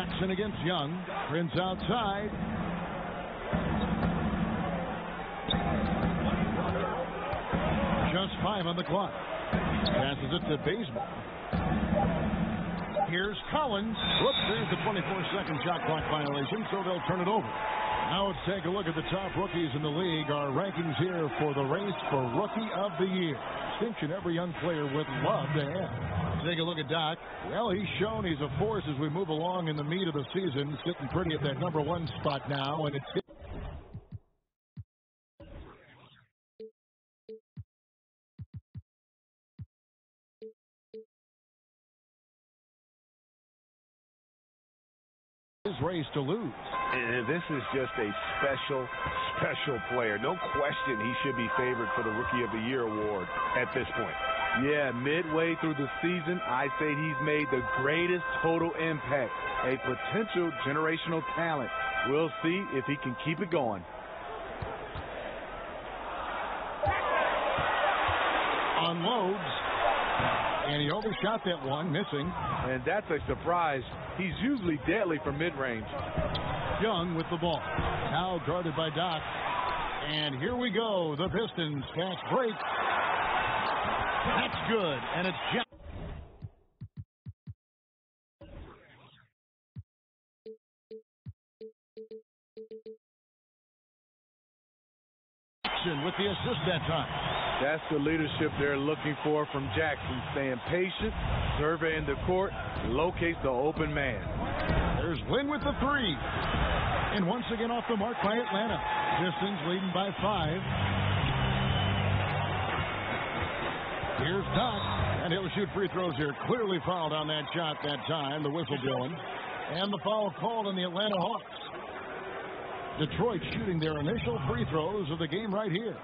Jackson against Young. Prince outside. Just 5 on the clock. Passes it to Bazemore. Here's Collins. Whoops, there's the 24-second shot clock violation, so they'll turn it over. Now let's take a look at the top rookies in the league. Our rankings here for the race for Rookie of the Year. Distinction every young player would love to have. Take a look at Doc. Well, he's shown he's a force as we move along in the meat of the season, sitting pretty at that #1 spot now, and it's his race to lose. And this is just a special player. No question he should be favored for the Rookie of the Year award at this point. Yeah, midway through the season, I say he's made the greatest total impact. A potential generational talent. We'll see if he can keep it going. Unloads. And he overshot that one, missing. And that's a surprise. He's usually deadly from mid-range. Young with the ball. Now guarded by Doc. And here we go. The Pistons fast break. That's good. And it's Jackson with the assist that time. That's the leadership they're looking for from Jackson. Staying patient, surveying the court, locates the open man. There's Lynn with the 3. And once again off the mark by Atlanta. Pistons leading by 5. Here's Doc. And he'll shoot free throws here. Clearly fouled on that shot that time. The whistle blowing. And the foul called on the Atlanta Hawks. Detroit shooting their initial free throws of the game right here.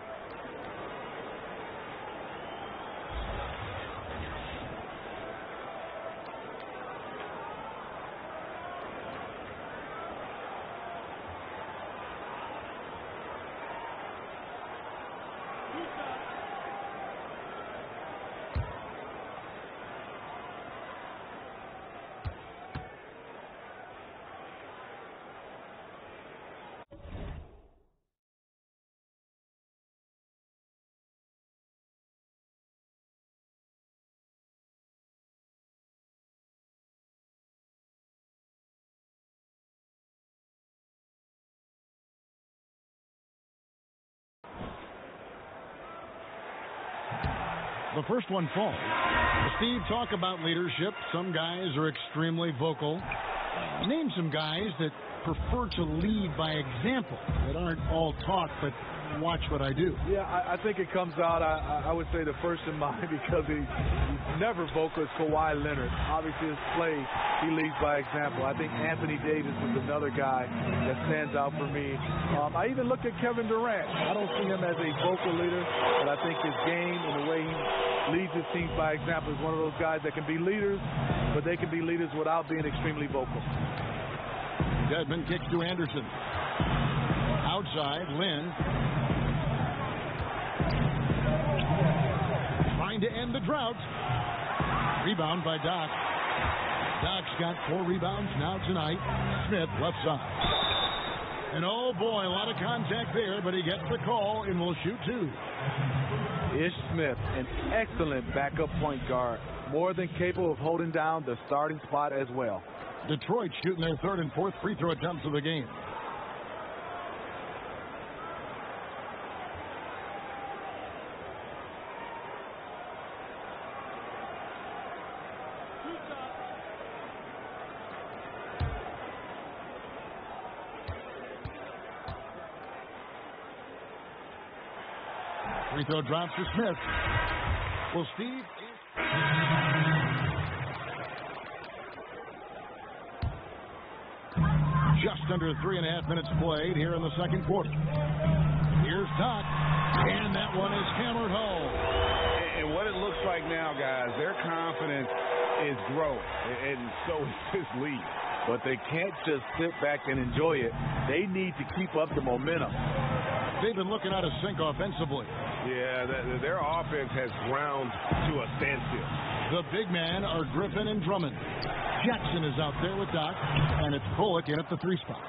The first one falls. Steve, talk about leadership. Some guys are extremely vocal. Name some guys that prefer to lead by example, that aren't all talk, but watch what I do. Yeah, I think it comes out, I would say the first in mind, because he's never vocal, is Kawhi Leonard. Obviously, his play, he leads by example. I think Anthony Davis is another guy that stands out for me. I even look at Kevin Durant. I don't see him as a vocal leader, but I think his game and the way he leads his team by example is one of those guys that can be leaders, but they can be leaders without being extremely vocal. Dedmon kicks to Anderson. Outside, Lynn. Trying to end the drought. Rebound by Doc. Doc's got 4 rebounds now tonight. Smith, left side. And oh boy, a lot of contact there, but he gets the call and will shoot 2. Ish Smith, an excellent backup point guard. More than capable of holding down the starting spot as well. Detroit shooting their 3rd and 4th free throw attempts of the game. Free throw drops to Smith. Well, Steve. Just under 3.5 minutes played here in the second quarter. Here's Doc. And that one is hammered home. And what it looks like now, guys, their confidence is growing. And so is his lead. But they can't just sit back and enjoy it. They need to keep up the momentum. They've been looking out of sync offensively. Yeah, their offense has ground to a standstill. The big men are Griffin and Drummond. Jackson is out there with Doc, and it's Bullock in at the 3 spot.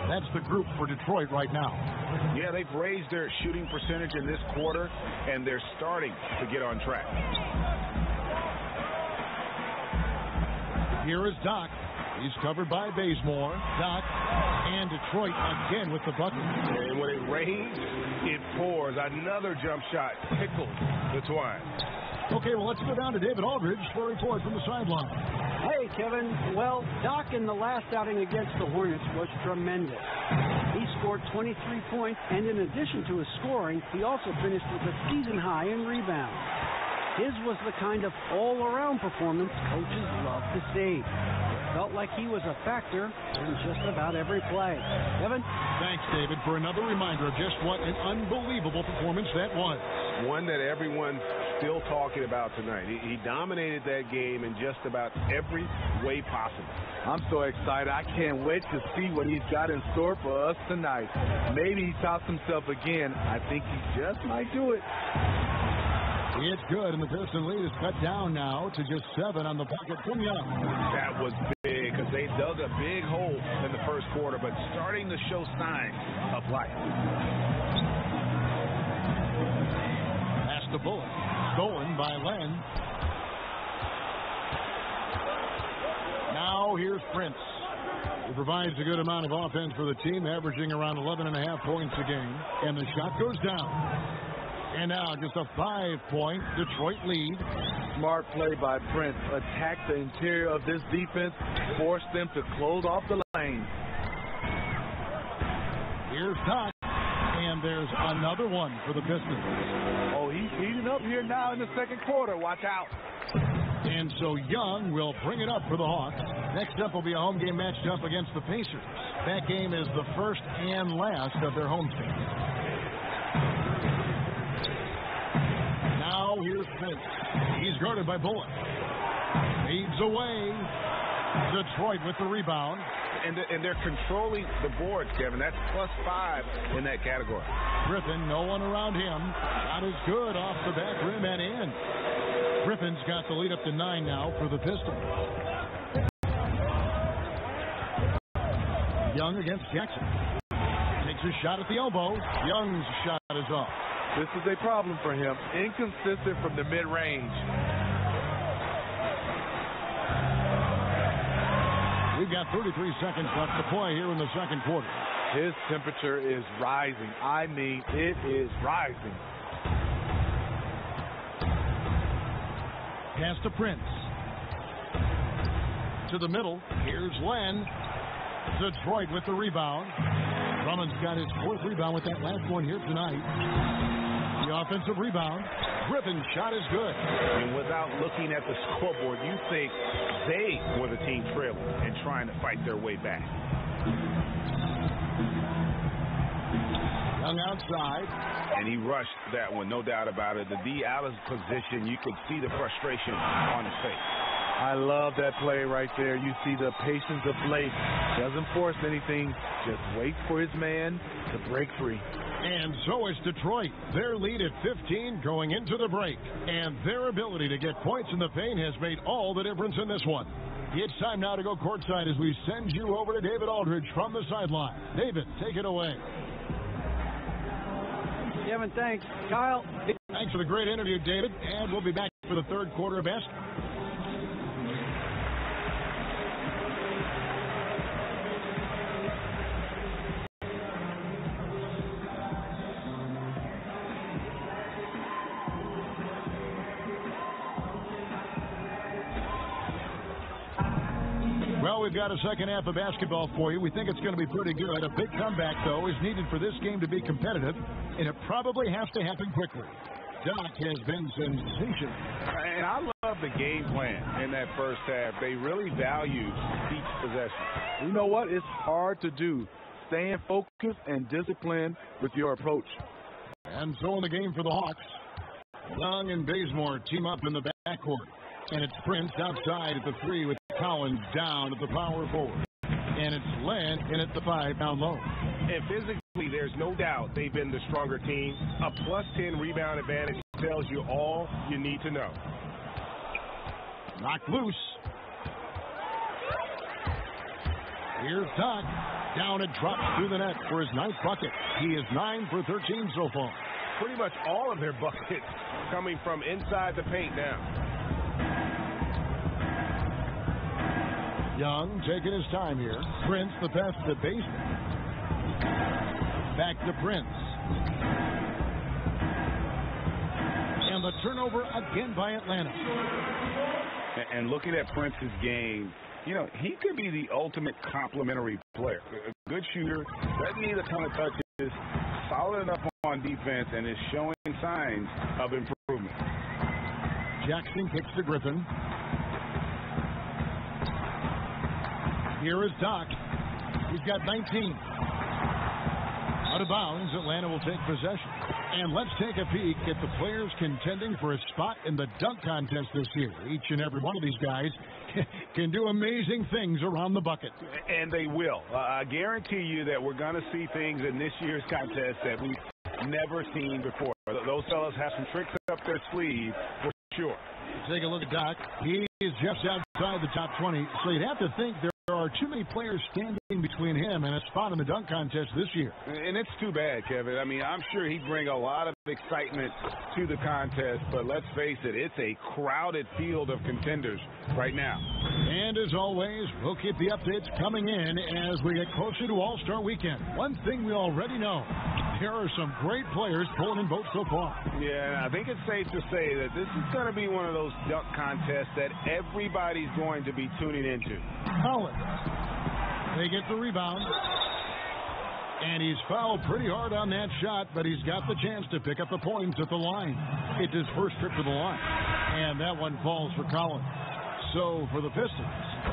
That's the group for Detroit right now. Yeah, they've raised their shooting percentage in this quarter, and they're starting to get on track. Here is Doc. He's covered by Bazemore. Doc and Detroit again with the bucket. And when it rains, it pours. Another jump shot tickles the twine. Okay, well, let's go down to David Aldridge for a report from the sideline. Hey, Kevin. Well, Doc in the last outing against the Hornets was tremendous. He scored 23 points, and in addition to his scoring, he also finished with a season high in rebounds. His was the kind of all-around performance coaches love to see. It felt like he was a factor in just about every play. Kevin? Thanks, David, for another reminder of just what an unbelievable performance that was. One that everyone's still talking about tonight. He dominated that game in just about every way possible. I'm so excited. I can't wait to see what he's got in store for us tonight. Maybe he tops himself again. I think he just might do it. It's good, and the Piston lead is cut down now to just 7 on the bucket from Young. That was big because they dug a big hole in the first quarter, but starting to show signs of life. Pass the Bullock. Stolen by Len. Now here's Prince. He provides a good amount of offense for the team, averaging around 11.5 points a game. And the shot goes down. And now just a 5-point Detroit lead. Smart play by Prince. Attack the interior of this defense. Force them to close off the lane. Here's Doc. And there's another one for the Pistons. Oh, he's heating up here now in the second quarter. Watch out. And so Young will bring it up for the Hawks. Next up will be a home game matched up against the Pacers. That game is the first and last of their home games. Now here's Prince. He's guarded by Bullock. Fades away. Detroit with the rebound. And they're controlling the boards, Kevin. That's +5 in that category. Griffin, no one around him. Shot is good off the back rim and in. Griffin's got the lead up to 9 now for the Pistons. Young against Jackson. Takes a shot at the elbow. Young's shot is off. This is a problem for him. Inconsistent from the mid-range. We've got 33 seconds left to play here in the second quarter. His temperature is rising. I mean, it is rising. Pass to Prince. To the middle. Here's Len. Detroit with the rebound. Drummond's got his 4th rebound with that last one here tonight. The offensive rebound. Griffin's shot is good. And without looking at the scoreboard, you think they were the team trailing and trying to fight their way back. Young outside. And he rushed that one, no doubt about it. The D out of position, you could see the frustration on his face. I love that play right there. You see the patience of Blake. Doesn't force anything. Just waits for his man to break free. And so is Detroit. Their lead at 15 going into the break. And their ability to get points in the paint has made all the difference in this one. It's time now to go courtside as we send you over to David Aldridge from the sideline. David, take it away. Kevin, thanks. Kyle. Thanks for the great interview, David. And we'll be back for the third quarter of basketball. Well, we've got a second half of basketball for you. We think it's going to be pretty good. A big comeback, though, is needed for this game to be competitive, and it probably has to happen quickly. Doc has been sensational. And I love the game plan in that first half. They really value each possession. You know what? It's hard to do. Staying focused and disciplined with your approach. And so in the game for the Hawks, Young and Bazemore team up in the backcourt. And it's Prince outside at the 3 with Collins down at the power forward. And it's Len in at the 5 down low. And physically, there's no doubt they've been the stronger team. A +10 rebound advantage tells you all you need to know. Knocked loose. Here's Doc. Down and drops through the net for his ninth bucket. He is 9 for 13 so far. Pretty much all of their buckets coming from inside the paint now. Young taking his time here. Prince the pass to the basement. Back to Prince. And the turnover again by Atlanta. And looking at Prince's game, you know, he could be the ultimate complementary player. A good shooter, doesn't need a ton of touches, solid enough on defense, and is showing signs of improvement. Jackson kicks to Griffin. Here is Doc. He's got 19. Out of bounds, Atlanta will take possession. And let's take a peek at the players contending for a spot in the dunk contest this year. Each and every one of these guys can do amazing things around the bucket. And they will. I guarantee you that we're going to see things in this year's contest that we've never seen before. Those fellas have some tricks up their sleeve for sure. Take a look at Doc. He is just outside the top 20, so you'd have to think there are too many players standing between him and a spot in the dunk contest this year. And it's too bad, Kevin. I mean, I'm sure he'd bring a lot of excitement to the contest, but let's face it, it's a crowded field of contenders right now. And as always, we'll keep the updates coming in as we get closer to All-Star Weekend. One thing we already know, there are some great players pulling in votes so far. Yeah, I think it's safe to say that this is going to be one of those dunk contests that everybody's going to be tuning into. Collins. They get the rebound. And he's fouled pretty hard on that shot, but he's got the chance to pick up the points at the line. It's his first trip to the line. And that one falls for Collins. So for the Pistons,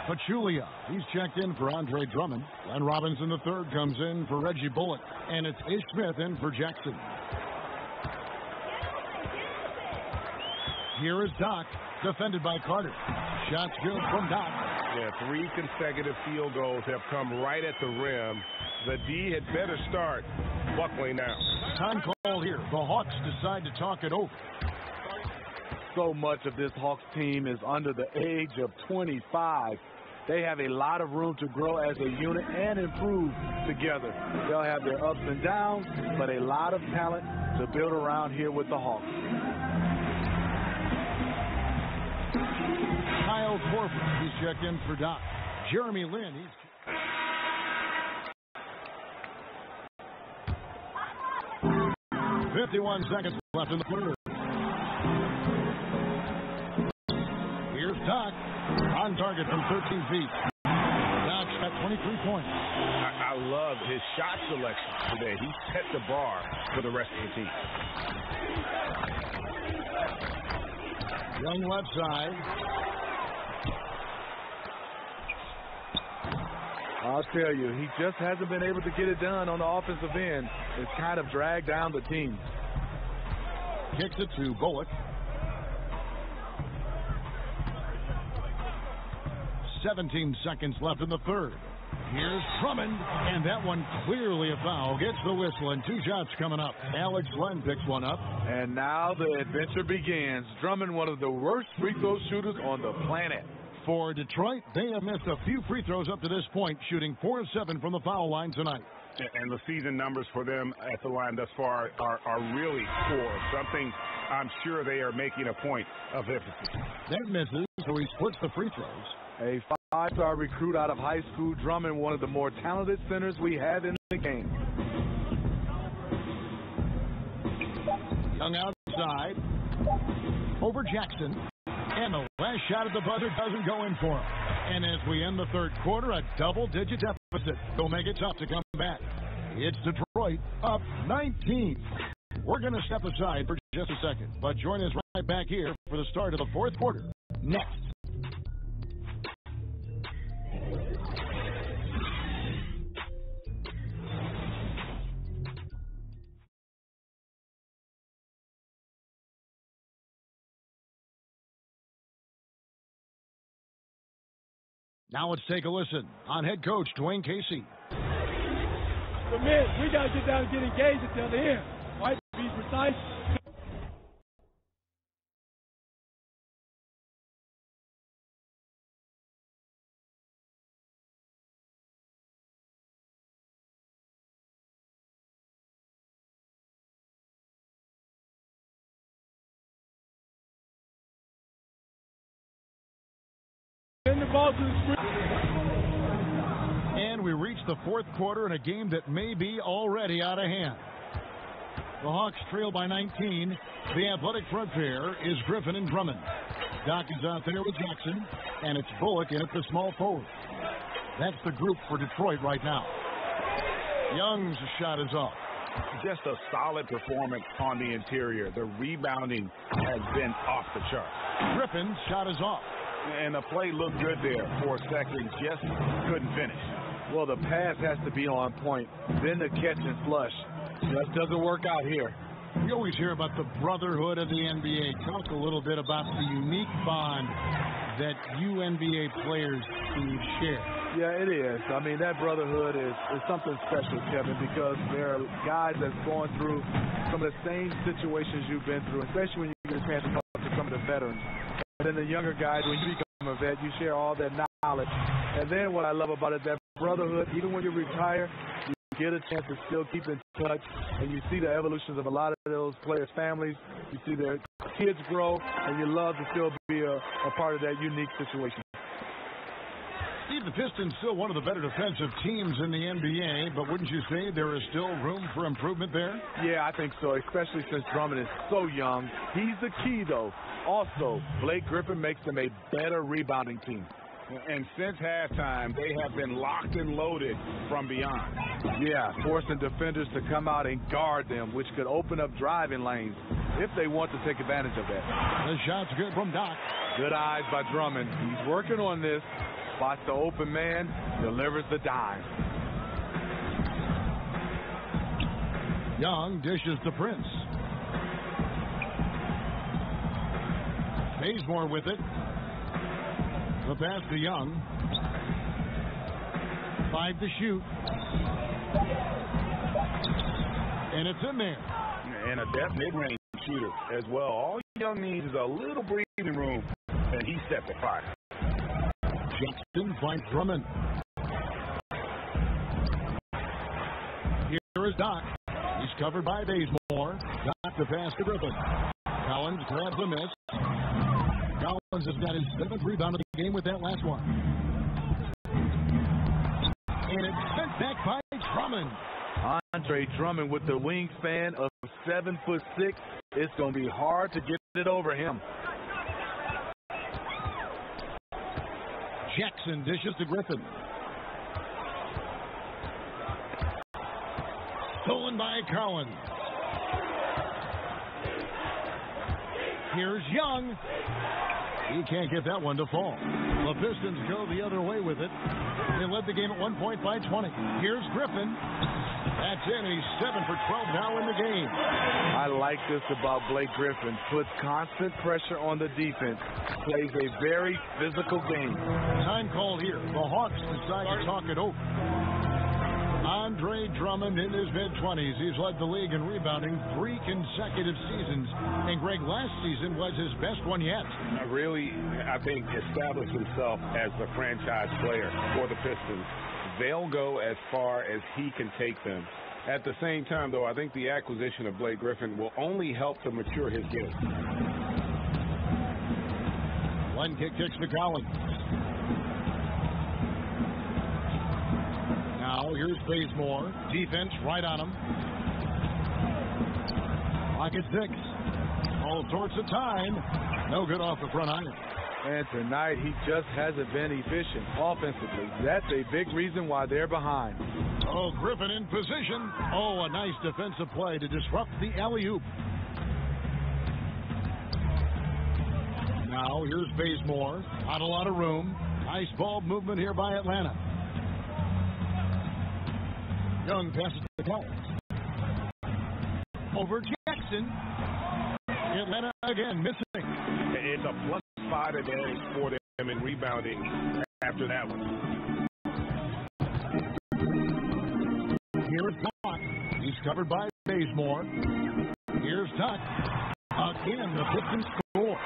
Pachulia, he's checked in for Andre Drummond. Glenn Robinson III comes in for Reggie Bullock. And it's Ish Smith in for Jackson. Here is Doc, defended by Carter. Shots good from Doc. Yeah, 3 consecutive field goals have come right at the rim. The D had better start buckling now. Time call here. The Hawks decide to talk it over. So much of this Hawks team is under the age of 25. They have a lot of room to grow as a unit and improve together. They'll have their ups and downs, but a lot of talent to build around here with the Hawks. Kyle Korver, he's checked in for Doc. Jeremy Lin, he's... "51 seconds left in the third. Here's Doc, on target from 13 feet. Doc's got 23 points. I love his shot selection today. He set the bar for the rest of the team. Young left side. I'll tell you, he just hasn't been able to get it done on the offensive end. It's kind of dragged down the team. Kicks it to Bullock. 17 seconds left in the third. Here's Drummond, and that one clearly a foul. Gets the whistle, and 2 shots coming up. Alex Len picks one up. And now the adventure begins. Drummond, one of the worst free throw shooters on the planet. For Detroit, they have missed a few free throws up to this point, shooting 4 of 7 from the foul line tonight. And the season numbers for them at the line thus far are really poor. Something I'm sure they are making a point of emphasis. That misses, so he splits the free throws. A 5-star recruit out of high school, Drummond, one of the more talented centers we have in the game. Young outside. Over Jackson. And the last shot at the buzzer doesn't go in for him. And as we end the third quarter, a double-digit deficit. They'll make it tough to come back. It's Detroit up 19. We're going to step aside for just a second, but join us right back here for the start of the fourth quarter next. Now let's take a listen on head coach Dwayne Casey. But man, we got to get down and get engaged until the end, right? Be precise. ball to the screen. And we reach the fourth quarter in a game that may be already out of hand. The Hawks trail by 19. The athletic front pair is Griffin and Drummond. Doc is out there with Jackson, and it's Bullock in at the small forward. That's the group for Detroit right now. Young's shot is off. Just a solid performance on the interior. The rebounding has been off the chart. Griffin's shot is off. And the play looked good there for a second, just couldn't finish. Well, the pass has to be on point. Then the catch and flush. That doesn't work out here. We always hear about the brotherhood of the NBA. Talk a little bit about the unique bond that you NBA players share. Yeah, it is. I mean, that brotherhood is something special, Kevin, because there are guys that's going through some of the same situations you've been through, especially when you get a chance to talk to some of the veterans. And then the younger guys, when you become a vet, you share all that knowledge. And then what I love about it, that brotherhood, even when you retire, you get a chance to still keep in touch, and you see the evolutions of a lot of those players' families. You see their kids grow, and you love to still be a part of that unique situation. Steve, the Pistons still one of the better defensive teams in the NBA, but wouldn't you say there is still room for improvement there? Yeah, I think so, especially since Drummond is so young. He's the key, though. Also, Blake Griffin makes them a better rebounding team. And since halftime, they have been locked and loaded from beyond. Yeah, forcing defenders to come out and guard them, which could open up driving lanes if they want to take advantage of that. The shot's good from Doc. Good eyes by Drummond. He's working on this. Spots the open man, delivers the dime. Young dishes to Prince. Bazemore with it. The pass to Young. 5 to shoot. And it's in there. And a depth mid-range shooter as well. All Young needs is a little breathing room, and he set the fire. Jackson finds Drummond. Here is Doc. He's covered by Bazemore. Doc to pass to Griffin. Collins grabs a miss. Collins has got his 7th rebound of the game with that last one. And it's sent back by Drummond. Andre Drummond with the wingspan of 7'6". It's going to be hard to get it over him. Jackson dishes to Griffin. Stolen by Collins. Here's Young. He can't get that one to fall. The Pistons go the other way with it. They led the game at 1 point by 20. Here's Griffin. That's in. He's 7 for 12 now in the game. I like this about Blake Griffin. Puts constant pressure on the defense. Plays a very physical game. Time called here. The Hawks decide to talk it over. Andre Drummond in his mid-20s. He's led the league in rebounding 3 consecutive seasons. And Greg, last season was his best one yet. Really, I think, established himself as the franchise player for the Pistons. They'll go as far as he can take them. At the same time, though, I think the acquisition of Blake Griffin will only help to mature his game. One kick kicks to Collins. Now here's Bazemore. Defense right on him. Pocket 6. All sorts of time. No good off the front iron. And tonight he just hasn't been efficient offensively. That's a big reason why they're behind. Oh, Griffin in position. Oh, a nice defensive play to disrupt the alley-oop. Now here's Bazemore. Not a lot of room. Nice ball movement here by Atlanta. Young passes to Collins. Over Jackson. Atlanta again missing. It's a +5 advantage for them in rebounding after that one. Here's Doc. He's covered by Bazemore. Here's Doc. Again, the Pistons score.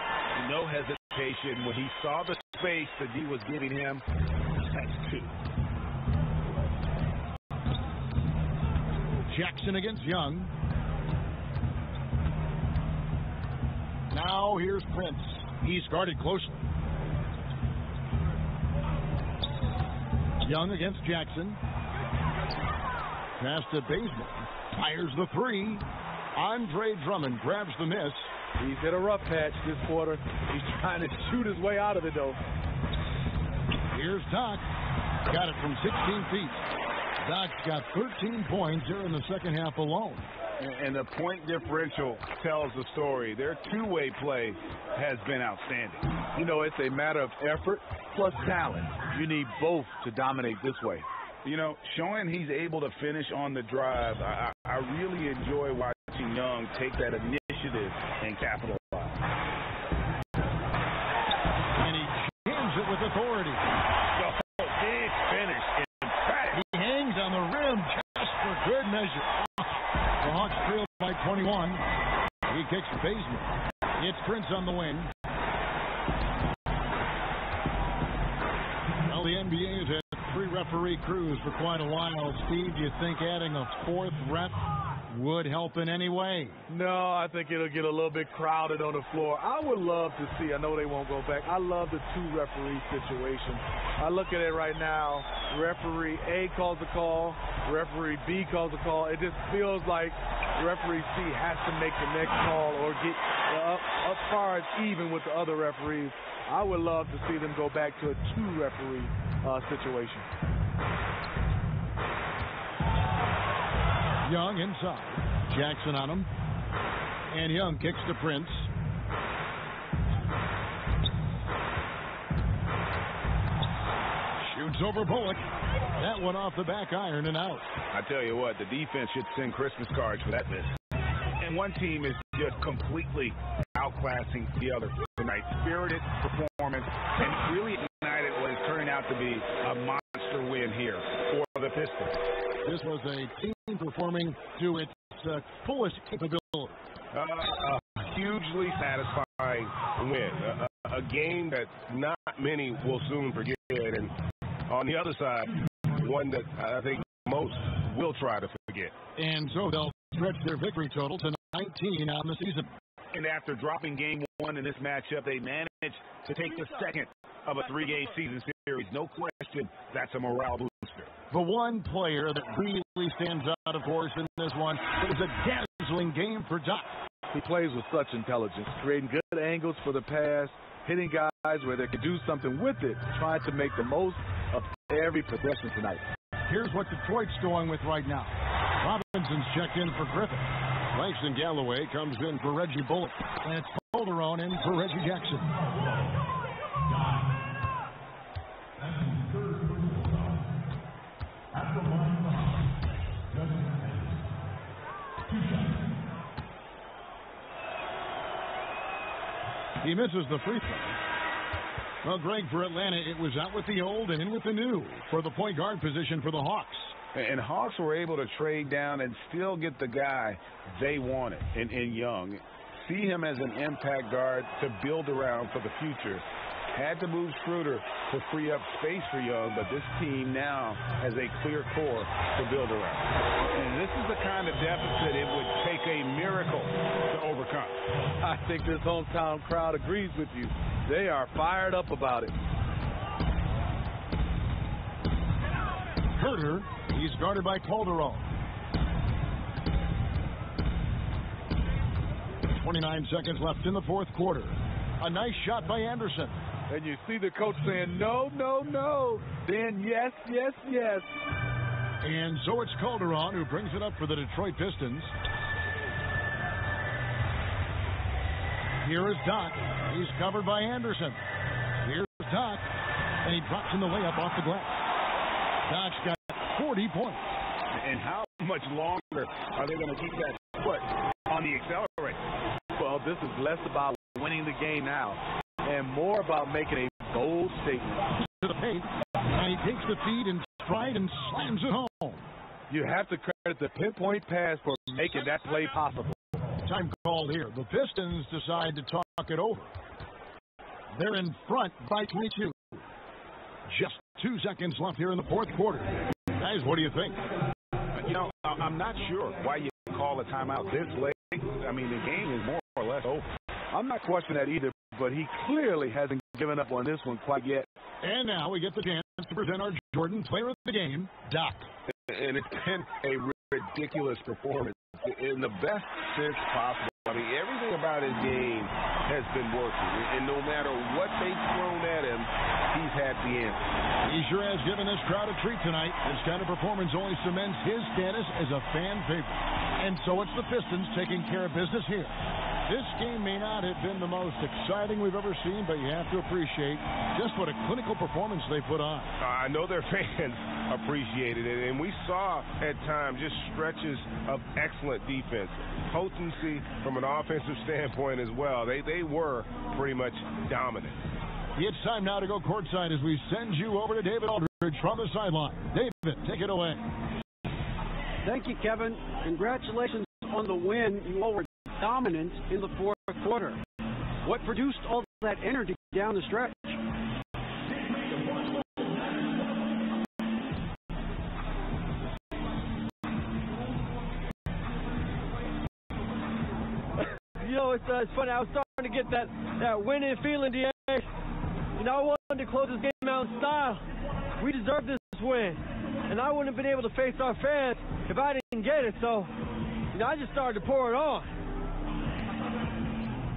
No hesitation when he saw the space that he was giving him. That's 2. Jackson against Young. Now here's Prince. He's guarded closely. Young against Jackson. Pass to Baseman. Fires the three. Andre Drummond grabs the miss. He's hit a rough patch this quarter. He's trying to shoot his way out of it, though. Here's Doc. Got it from 16 feet. Doc's got 13 points here in the second half alone. And the point differential tells the story. Their two-way play has been outstanding. You know, it's a matter of effort plus talent. You need both to dominate this way. You know, showing he's able to finish on the drive, I really enjoy watching Young take that initiative and capitalize. And he jams it with authority. The big finish. He hangs on the rim just for good measure. The Hawks trail by 21. He kicks the basement. It's Prince on the wing. Well, the NBA has had 3 referee crews for quite a while. Steve, do you think adding a 4th ref would help in any way? No, I think it'll get a little bit crowded on the floor. I would love to see, I know they won't go back, I love the 2 referee situation. I look at it right now, referee A calls the call, referee B calls the call. It just feels like referee C has to make the next call or get up far as even with the other referees. I would love to see them go back to a 2 referee situation. Young inside. Jackson on him. And Young kicks to Prince. Shoots over Bullock. That one off the back iron and out. I tell you what, the defense should send Christmas cards for that miss. And one team is just completely outclassing the other tonight. Spirited performance and really ignited what is turning out to be a monster win here for the Pistons. This was a team performing to its fullest capability. A hugely satisfying win. A game that not many will soon forget. And on the other side, one that I think most will try to forget. And so they'll stretch their victory total to 19 on the season. And after dropping game 1 in this matchup, they managed to take the second of a 3-game season series. No question, that's a morale booster. The one player that really stands out, of course, in this one is a dazzling game for Doc. He plays with such intelligence, creating good angles for the pass, hitting guys where they can do something with it, trying to make the most of every possession tonight. Here's what Detroit's going with right now. Robinson's checked in for Griffin. Langston Galloway comes in for Reggie Bullock. And it's Calderon in for Reggie Jackson. He misses the free throw. Well, Greg, for Atlanta, it was out with the old and in with the new for the point guard position for the Hawks. And Hawks were able to trade down and still get the guy they wanted in Young. See him as an impact guard to build around for the future. Had to move Schroeder to free up space for Young, but this team now has a clear core to build around. And this is the kind of deficit it would take a miracle to overcome. I think this hometown crowd agrees with you. They are fired up about it. Herter, he's guarded by Calderon. 29 seconds left in the fourth quarter. A nice shot by Anderson. And you see the coach saying, no, no, no. Then yes, yes, yes. And so it's Calderon who brings it up for the Detroit Pistons. Here is Doc. He's covered by Anderson. Here's Doc. And he drops in the layup off the glass. Doc's got 40 points. And how much longer are they going to keep that foot on the accelerator? Well, this is less about winning the game now and more about making a bold statement. To the paint, and he takes the feed in stride and slams it home. You have to credit the pinpoint pass for making that play possible. Time called here. The Pistons decide to talk it over. They're in front by 22. Just 2 seconds left here in the fourth quarter. Guys, what do you think? You know, I'm not sure why you call a timeout this late. I mean, the game is more or less over. I'm not questioning that either, but he clearly hasn't given up on this one quite yet. And now we get the chance to present our Jordan, player of the game, Doc. And it's been a ridiculous performance in the best sense possible. I mean, everything about his game has been working, and no matter what they've thrown at him, he's had the answer. He sure has given this crowd a treat tonight. This kind of performance only cements his status as a fan favorite. And so it's the Pistons taking care of business here. This game may not have been the most exciting we've ever seen, but you have to appreciate just what a clinical performance they put on. I know their fans appreciated it, and we saw at times just stretches of excellent defense, potency from an offensive standpoint as well. They were pretty much dominant. It's time now to go courtside as we send you over to David Aldridge from the sideline. David, take it away. Thank you, Kevin. Congratulations on the win. You all were dominant in the fourth quarter. What produced all that energy down the stretch? You know, it's funny. I was starting to get that winning feeling, DA. You know, I wanted to close this game out in style. We deserve this win. And I wouldn't have been able to face our fans if I didn't get it. So, you know, I just started to pour it on.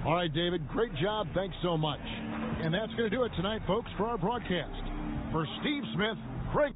All right, David, great job. Thanks so much. And that's going to do it tonight, folks, for our broadcast. For Steve Smith, Craig